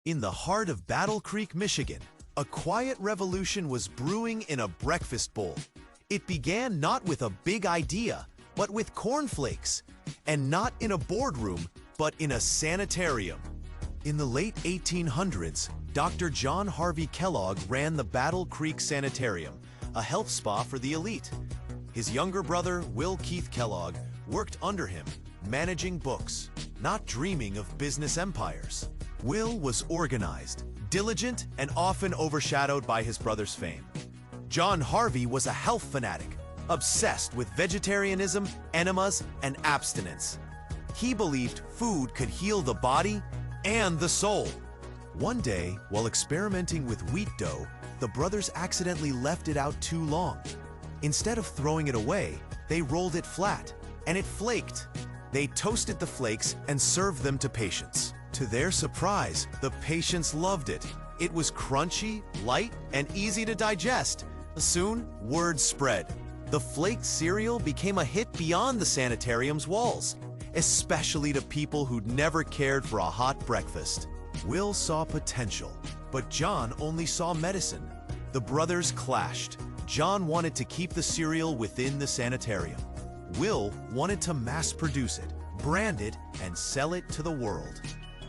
In the heart of Battle Creek, Michigan, a quiet revolution was brewing in a breakfast bowl. It began not with a big idea, but with cornflakes. And not in a boardroom, but in a sanitarium. In the late 1800s, Dr. John Harvey Kellogg ran the Battle Creek Sanitarium, a health spa for the elite. His younger brother, Will Keith Kellogg, worked under him, managing books, not dreaming of business empires. Will was organized, diligent, and often overshadowed by his brother's fame. John Harvey was a health fanatic, obsessed with vegetarianism, enemas, and abstinence. He believed food could heal the body and the soul. One day, while experimenting with wheat dough, the brothers accidentally left it out too long. Instead of throwing it away, they rolled it flat, and it flaked. They toasted the flakes and served them to patients. To their surprise, the patients loved it. It was crunchy, light, and easy to digest. Soon, word spread. The flaked cereal became a hit beyond the sanitarium's walls, especially to people who'd never cared for a hot breakfast. Will saw potential, but John only saw medicine. The brothers clashed. John wanted to keep the cereal within the sanitarium. Will wanted to mass produce it, brand it, and sell it to the world.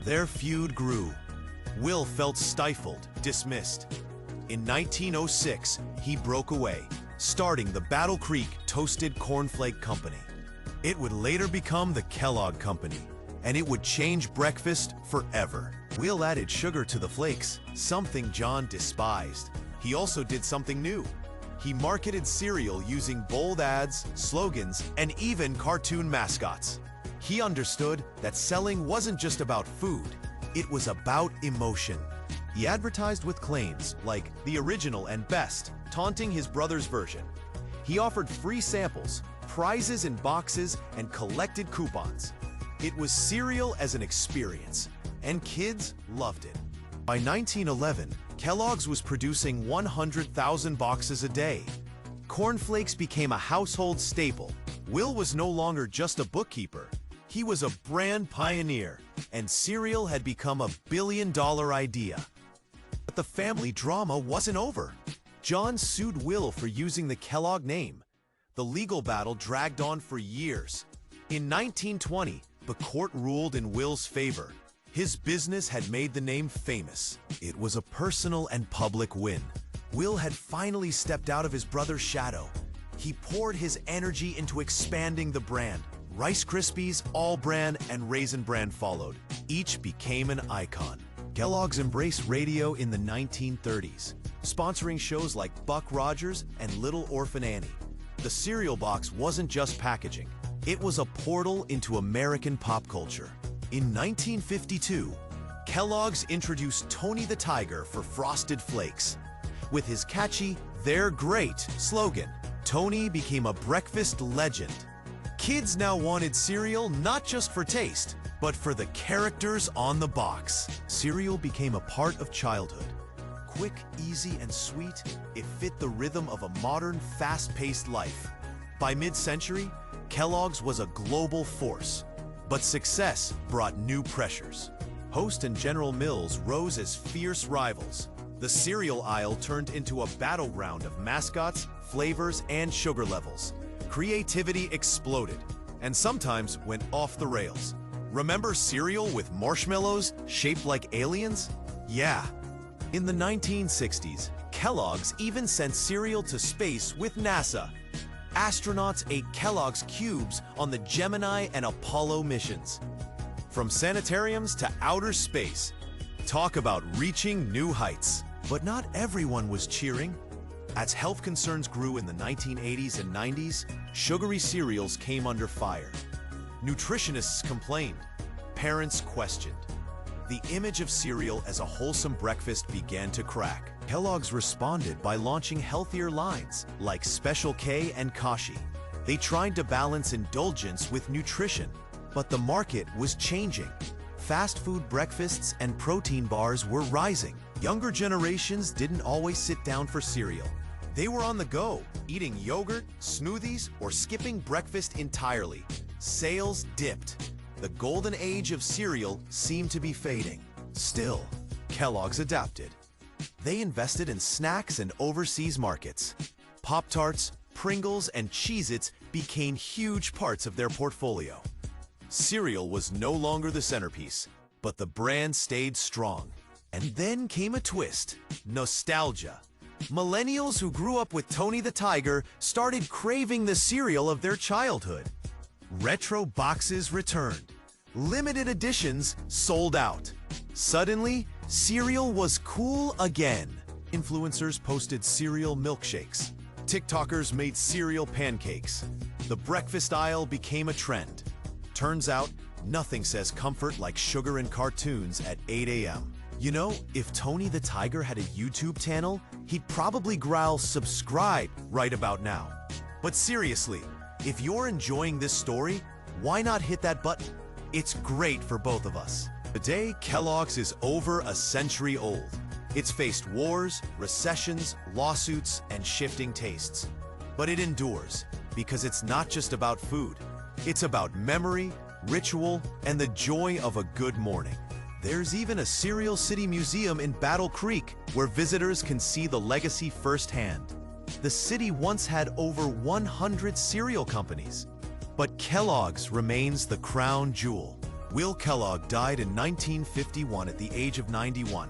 Their feud grew. Will felt stifled, dismissed. In 1906, he broke away, starting the Battle Creek Toasted Cornflake Company. It would later become the Kellogg Company, and it would change breakfast forever. Will added sugar to the flakes, something John despised. He also did something new. He marketed cereal using bold ads, slogans, and even cartoon mascots. He understood that selling wasn't just about food, it was about emotion. He advertised with claims like the original and best, taunting his brother's version. He offered free samples, prizes in boxes, and collected coupons. It was cereal as an experience, and kids loved it. By 1911, Kellogg's was producing 100,000 boxes a day. Cornflakes became a household staple. Will was no longer just a bookkeeper. He was a brand pioneer, and cereal had become a billion-dollar idea. But the family drama wasn't over. John sued Will for using the Kellogg name. The legal battle dragged on for years. In 1920, the court ruled in Will's favor. His business had made the name famous. It was a personal and public win. Will had finally stepped out of his brother's shadow. He poured his energy into expanding the brand. Rice Krispies, All Bran, and Raisin Bran followed. Each became an icon. Kellogg's embraced radio in the 1930s, sponsoring shows like Buck Rogers and Little Orphan Annie. The cereal box wasn't just packaging. It was a portal into American pop culture. In 1952, Kellogg's introduced Tony the Tiger for Frosted Flakes. With his catchy, "They're great" slogan, Tony became a breakfast legend. Kids now wanted cereal not just for taste, but for the characters on the box. Cereal became a part of childhood. Quick, easy, and sweet, it fit the rhythm of a modern, fast-paced life. By mid-century, Kellogg's was a global force. But success brought new pressures. Host and General Mills rose as fierce rivals. The cereal aisle turned into a battleground of mascots, flavors, and sugar levels. Creativity exploded, and sometimes went off the rails. Remember cereal with marshmallows shaped like aliens? Yeah. In the 1960s, Kellogg's even sent cereal to space with NASA. Astronauts ate Kellogg's cubes on the Gemini and Apollo missions. From sanitariums to outer space, talk about reaching new heights. But not everyone was cheering. As health concerns grew in the 1980s and 90s, sugary cereals came under fire. Nutritionists complained. Parents questioned. The image of cereal as a wholesome breakfast began to crack. Kellogg's responded by launching healthier lines like Special K and Kashi. They tried to balance indulgence with nutrition, but the market was changing. Fast food breakfasts and protein bars were rising. Younger generations didn't always sit down for cereal. They were on the go, eating yogurt, smoothies, or skipping breakfast entirely. Sales dipped. The golden age of cereal seemed to be fading. Still, Kellogg's adapted. They invested in snacks and overseas markets. Pop-Tarts, Pringles, and Cheez-Its became huge parts of their portfolio. Cereal was no longer the centerpiece, but the brand stayed strong. And then came a twist: nostalgia. Millennials who grew up with Tony the Tiger started craving the cereal of their childhood. Retro boxes returned. Limited editions sold out. Suddenly, cereal was cool again. Influencers posted cereal milkshakes. TikTokers made cereal pancakes. The breakfast aisle became a trend. Turns out, nothing says comfort like sugar and cartoons at 8 a.m. You know, if Tony the Tiger had a YouTube channel, he'd probably growl "subscribe" right about now. But seriously, if you're enjoying this story, why not hit that button? It's great for both of us. Today, Kellogg's is over a century old. It's faced wars, recessions, lawsuits, and shifting tastes. But it endures, because it's not just about food. It's about memory, ritual, and the joy of a good morning. There's even a Cereal City Museum in Battle Creek where visitors can see the legacy firsthand. The city once had over 100 cereal companies, but Kellogg's remains the crown jewel. Will Kellogg died in 1951 at the age of 91.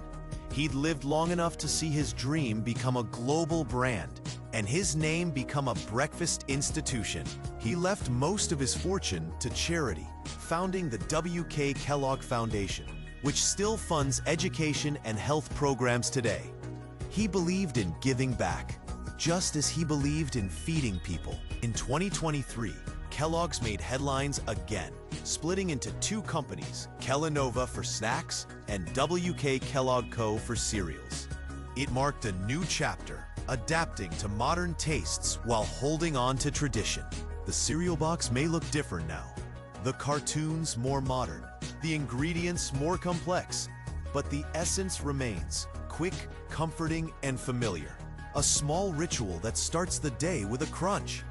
He'd lived long enough to see his dream become a global brand and his name become a breakfast institution. He left most of his fortune to charity, founding the W.K. Kellogg Foundation, which still funds education and health programs today. He believed in giving back, just as he believed in feeding people. In 2023, Kellogg's made headlines again, splitting into two companies, Kellanova for snacks and WK Kellogg Co. for cereals. It marked a new chapter, adapting to modern tastes while holding on to tradition. The cereal box may look different now, the cartoons more modern, the ingredients more complex, but the essence remains: quick, comforting, and familiar. A small ritual that starts the day with a crunch.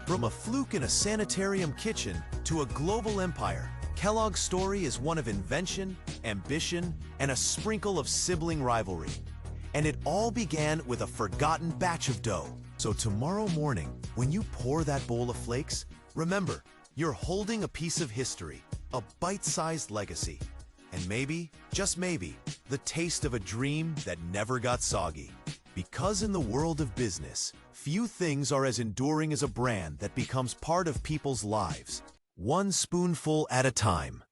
From a fluke in a sanitarium kitchen to a global empire, Kellogg's story is one of invention, ambition, and a sprinkle of sibling rivalry. And it all began with a forgotten batch of dough. So tomorrow morning, when you pour that bowl of flakes, remember, you're holding a piece of history, a bite-sized legacy, and maybe, just maybe, the taste of a dream that never got soggy. Because in the world of business, few things are as enduring as a brand that becomes part of people's lives, one spoonful at a time.